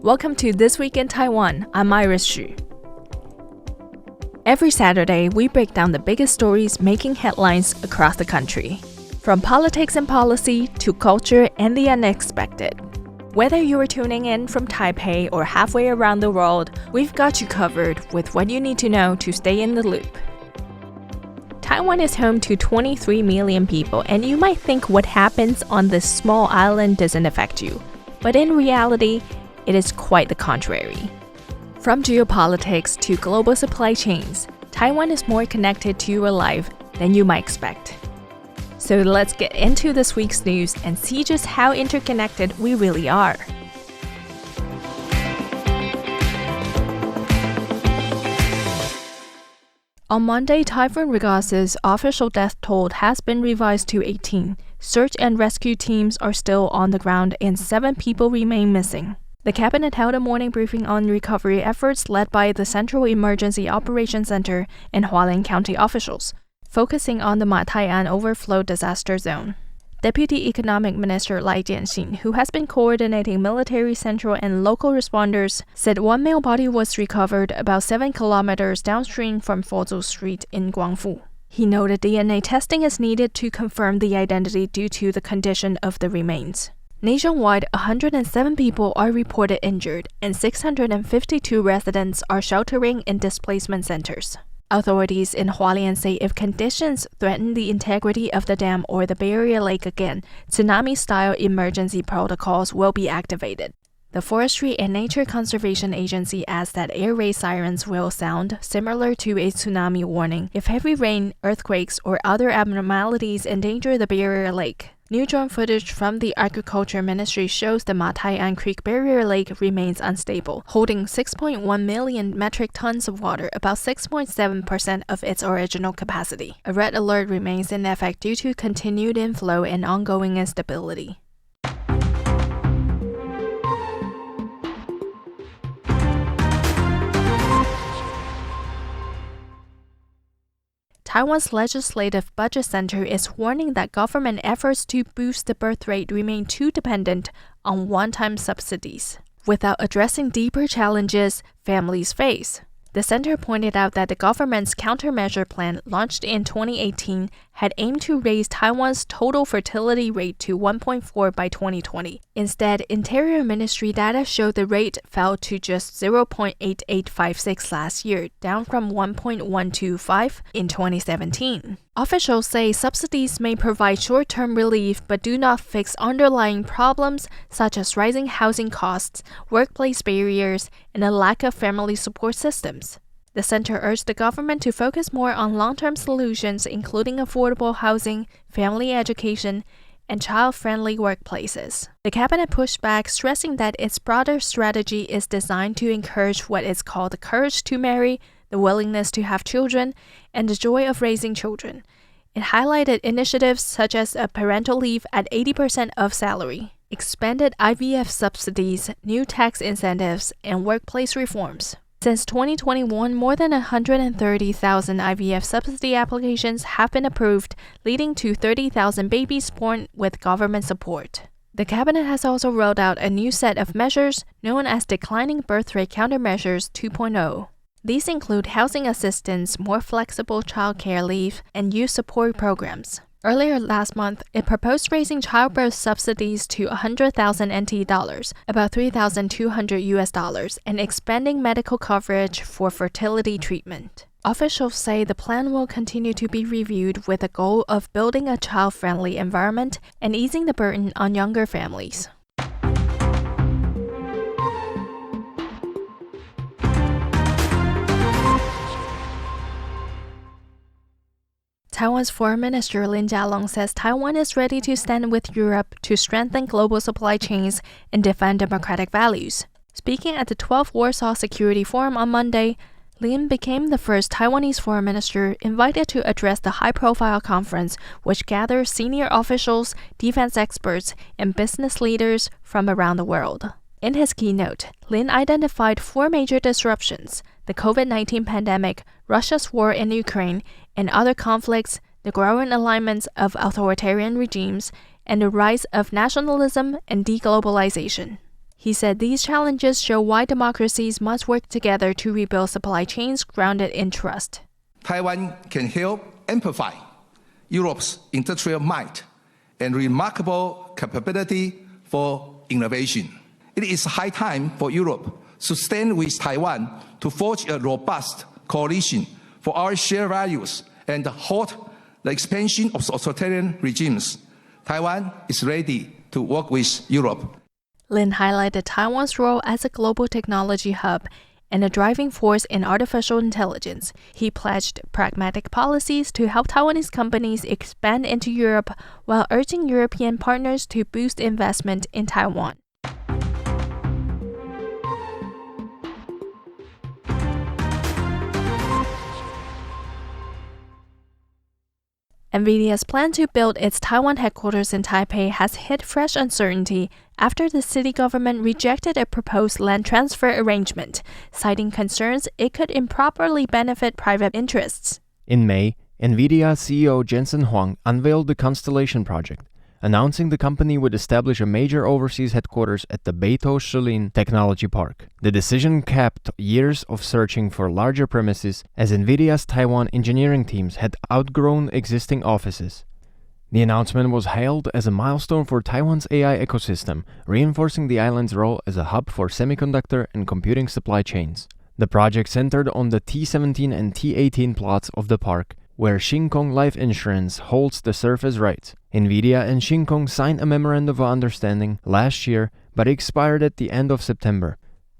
Welcome to This Week in Taiwan. I'm Iris Xu. Every Saturday, we break down the biggest stories making headlines across the country. From politics and policy to culture and the unexpected. Whether you are tuning in from Taipei or halfway around the world, we've got you covered with what you need to know to stay in the loop. Taiwan is home to 23 million people, and you might think what happens on this small island doesn't affect you. But in reality, it is quite the contrary. From geopolitics to global supply chains, Taiwan is more connected to your life than you might expect. So let's get into this week's news and see just how interconnected we really are. On Monday, Typhoon Ragasa's official death toll has been revised to 18. Search and rescue teams are still on the ground and 7 people remain missing. The cabinet held a morning briefing on recovery efforts led by the Central Emergency Operations Center and Hualien County officials, focusing on the Taiwan overflow disaster zone. Deputy Economic Minister Lin Chia-lung, who has been coordinating military, central, and local responders, said one male body was recovered about 7 kilometers downstream from Fozu Street in Guangfu. He noted DNA testing is needed to confirm the identity due to the condition of the remains. Nationwide, 107 people are reported injured, and 652 residents are sheltering in displacement centers. Authorities in Hualien say if conditions threaten the integrity of the dam or the barrier lake again, tsunami-style emergency protocols will be activated. The Forestry and Nature Conservation Agency adds that air raid sirens will sound similar to a tsunami warning if heavy rain, earthquakes, or other abnormalities endanger the barrier lake. New drone footage from the Agriculture Ministry shows the Taiwan Creek Barrier Lake remains unstable, holding 6.1 million metric tons of water, about 6.7% of its original capacity. A red alert remains in effect due to continued inflow and ongoing instability. Taiwan's Legislative Budget Center is warning that government efforts to boost the birth rate remain too dependent on one-time subsidies, without addressing deeper challenges families face. The center pointed out that the government's countermeasure plan, launched in 2018, had aimed to raise Taiwan's total fertility rate to 1.4 by 2020. Instead, Interior Ministry data showed the rate fell to just 0.8856 last year, down from 1.125 in 2017. Officials say subsidies may provide short-term relief but do not fix underlying problems such as rising housing costs, workplace barriers, and a lack of family support systems. The center urged the government to focus more on long-term solutions, including affordable housing, family education, and child-friendly workplaces. The cabinet pushed back, stressing that its broader strategy is designed to encourage what is called the courage to marry, the willingness to have children, and the joy of raising children. It highlighted initiatives such as a parental leave at 80% of salary, expanded IVF subsidies, new tax incentives, and workplace reforms. Since 2021, more than 130,000 IVF subsidy applications have been approved, leading to 30,000 babies born with government support. The cabinet has also rolled out a new set of measures known as Declining Birth Rate Countermeasures 2.0. These include housing assistance, more flexible childcare leave, and youth support programs. Earlier last month, it proposed raising childbirth subsidies to 100,000 NT dollars, about $3,200 US, and expanding medical coverage for fertility treatment. Officials say the plan will continue to be reviewed with the goal of building a child-friendly environment and easing the burden on younger families. Taiwan's Foreign Minister Lin Chia-lung says Taiwan is ready to stand with Europe to strengthen global supply chains and defend democratic values. Speaking at the 12th Warsaw Security Forum on Monday, Lin became the first Taiwanese foreign minister invited to address the high-profile conference, which gathers senior officials, defense experts, and business leaders from around the world. In his keynote, Lin identified 4 major disruptions: the COVID-19 pandemic, Russia's war in Ukraine, and other conflicts, the growing alignments of authoritarian regimes, and the rise of nationalism and deglobalization. He said these challenges show why democracies must work together to rebuild supply chains grounded in trust. Taiwan can help amplify Europe's industrial might and remarkable capability for innovation. It is high time for Europe to stand with Taiwan to forge a robust coalition for our shared values and halt the expansion of authoritarian regimes. Taiwan is ready to work with Europe. Lin highlighted Taiwan's role as a global technology hub and a driving force in artificial intelligence. He pledged pragmatic policies to help Taiwanese companies expand into Europe while urging European partners to boost investment in Taiwan. Nvidia's plan to build its Taiwan headquarters in Taipei has hit fresh uncertainty after the city government rejected a proposed land transfer arrangement, citing concerns it could improperly benefit private interests. In May, Nvidia CEO Jensen Huang unveiled the Constellation project, announcing the company would establish a major overseas headquarters at the Beito Shilin Technology Park. The decision capped years of searching for larger premises as Nvidia's Taiwan engineering teams had outgrown existing offices. The announcement was hailed as a milestone for Taiwan's AI ecosystem, reinforcing the island's role as a hub for semiconductor and computing supply chains. The project centered on the T17 and T18 plots of the park, where Shin Kong Life Insurance holds the surface rights. Nvidia and Shin Kong signed a memorandum of understanding last year, but it expired at the end of September.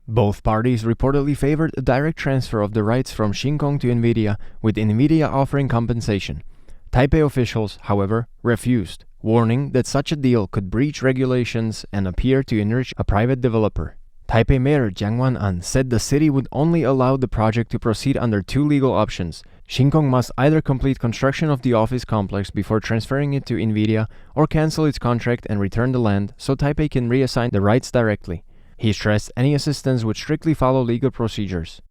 Both parties reportedly favored a direct transfer of the rights from Shin Kong to Nvidia, with Nvidia offering compensation. Taipei officials, however, refused, warning that such a deal could breach regulations and appear to enrich a private developer. Taipei Mayor Jiang Wan-an said the city would only allow the project to proceed under two legal options. Shin Kong must either complete construction of the office complex before transferring it to Nvidia or cancel its contract and return the land so Taipei can reassign the rights directly. He stressed any assistance would strictly follow legal procedures.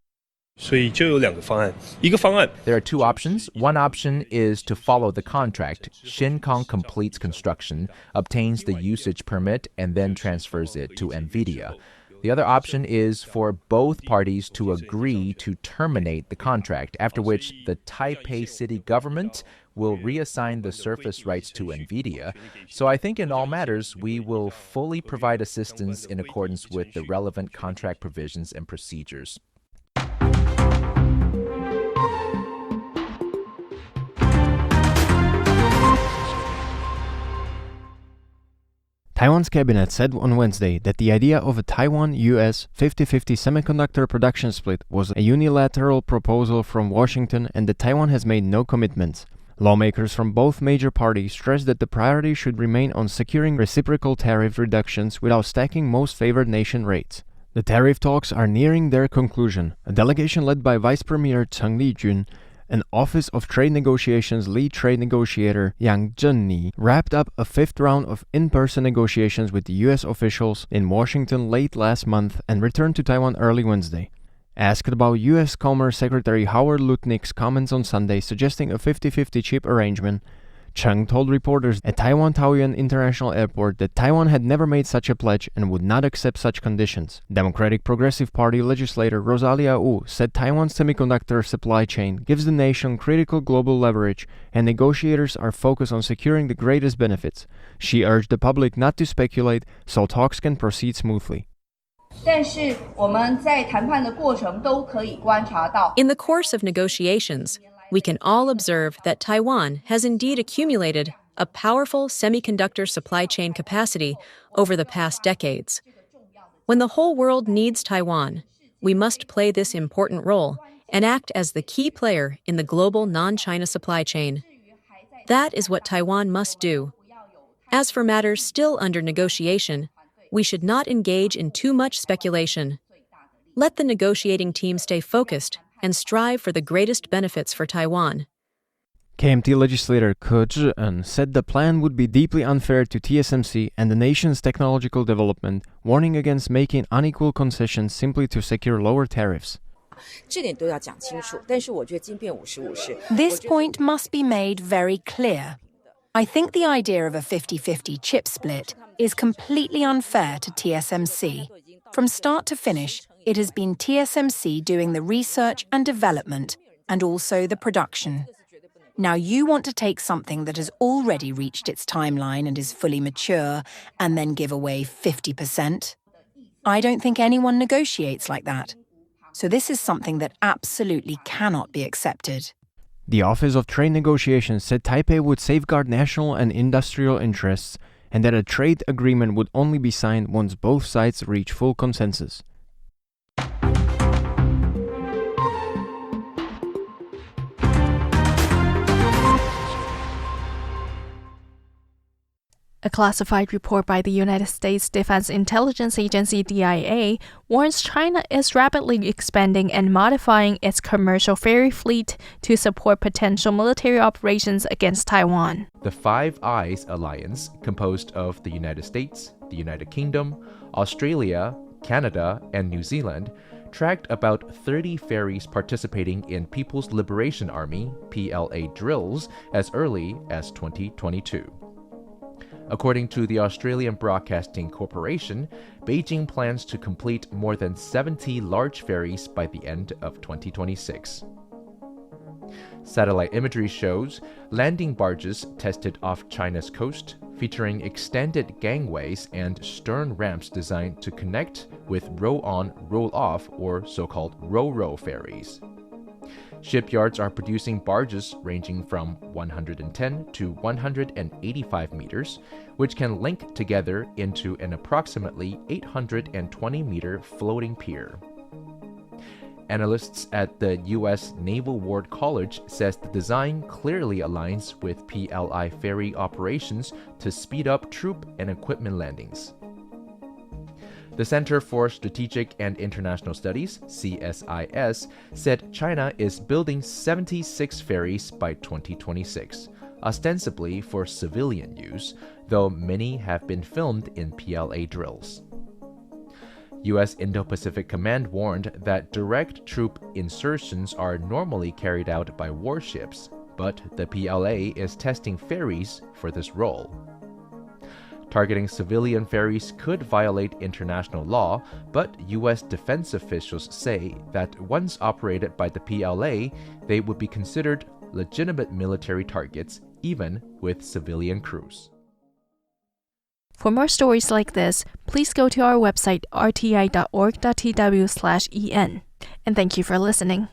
There are two options. One option is to follow the contract. Shin Kong completes construction, obtains the usage permit, and then transfers it to Nvidia. The other option is for both parties to agree to terminate the contract, after which the Taipei city government will reassign the surface rights to Nvidia. So I think in all matters, we will fully provide assistance in accordance with the relevant contract provisions and procedures. Taiwan's cabinet said on Wednesday that the idea of a Taiwan-US 50-50 semiconductor production split was a unilateral proposal from Washington and that Taiwan has made no commitments. Lawmakers from both major parties stressed that the priority should remain on securing reciprocal tariff reductions without stacking most favored nation rates. The tariff talks are nearing their conclusion. A delegation led by Vice Premier Cheng Li-jun and Office of Trade Negotiations lead trade negotiator Yang Zhenni wrapped up a fifth round of in-person negotiations with the U.S. officials in Washington late last month and returned to Taiwan early Wednesday. Asked about U.S. Commerce Secretary Howard Lutnick's comments on Sunday suggesting a 50-50 chip arrangement, Cheng told reporters at Taiwan Taoyuan International Airport that Taiwan had never made such a pledge and would not accept such conditions. Democratic Progressive Party legislator Rosalia Wu said Taiwan's semiconductor supply chain gives the nation critical global leverage and negotiators are focused on securing the greatest benefits. She urged the public not to speculate so talks can proceed smoothly. In the course of negotiations, we can all observe that Taiwan has indeed accumulated a powerful semiconductor supply chain capacity over the past decades. When the whole world needs Taiwan, we must play this important role and act as the key player in the global non-China supply chain. That is what Taiwan must do. As for matters still under negotiation, we should not engage in too much speculation. Let the negotiating team stay focused and strive for the greatest benefits for Taiwan. KMT legislator Ke Zhi-en said the plan would be deeply unfair to TSMC and the nation's technological development, warning against making unequal concessions simply to secure lower tariffs. This point must be made very clear. I think the idea of a 50-50 chip split is completely unfair to TSMC. From start to finish, it has been TSMC doing the research and development and also the production. Now you want to take something that has already reached its timeline and is fully mature and then give away 50%? I don't think anyone negotiates like that. So this is something that absolutely cannot be accepted. The Office of Trade Negotiations said Taipei would safeguard national and industrial interests and that a trade agreement would only be signed once both sides reach full consensus. A classified report by the United States Defense Intelligence Agency DIA warns China is rapidly expanding and modifying its commercial ferry fleet to support potential military operations against Taiwan. The Five Eyes alliance, composed of the United States, the United Kingdom, Australia, Canada, and New Zealand, tracked about 30 ferries participating in People's Liberation Army (PLA) drills as early as 2022. According to the Australian Broadcasting Corporation, Beijing plans to complete more than 70 large ferries by the end of 2026. Satellite imagery shows landing barges tested off China's coast, featuring extended gangways and stern ramps designed to connect with row-on, roll-off, or so-called ro-ro ferries. Shipyards are producing barges ranging from 110 to 185 meters, which can link together into an approximately 820-meter floating pier. Analysts at the U.S. Naval War College says the design clearly aligns with PLI ferry operations to speed up troop and equipment landings. The Center for Strategic and International Studies, CSIS, said China is building 76 ferries by 2026, ostensibly for civilian use, though many have been filmed in PLA drills. U.S. Indo-Pacific Command warned that direct troop insertions are normally carried out by warships, but the PLA is testing ferries for this role. Targeting civilian ferries could violate international law, but U.S. defense officials say that once operated by the PLA, they would be considered legitimate military targets, even with civilian crews. For more stories like this, please go to our website rti.org.tw/en. And thank you for listening.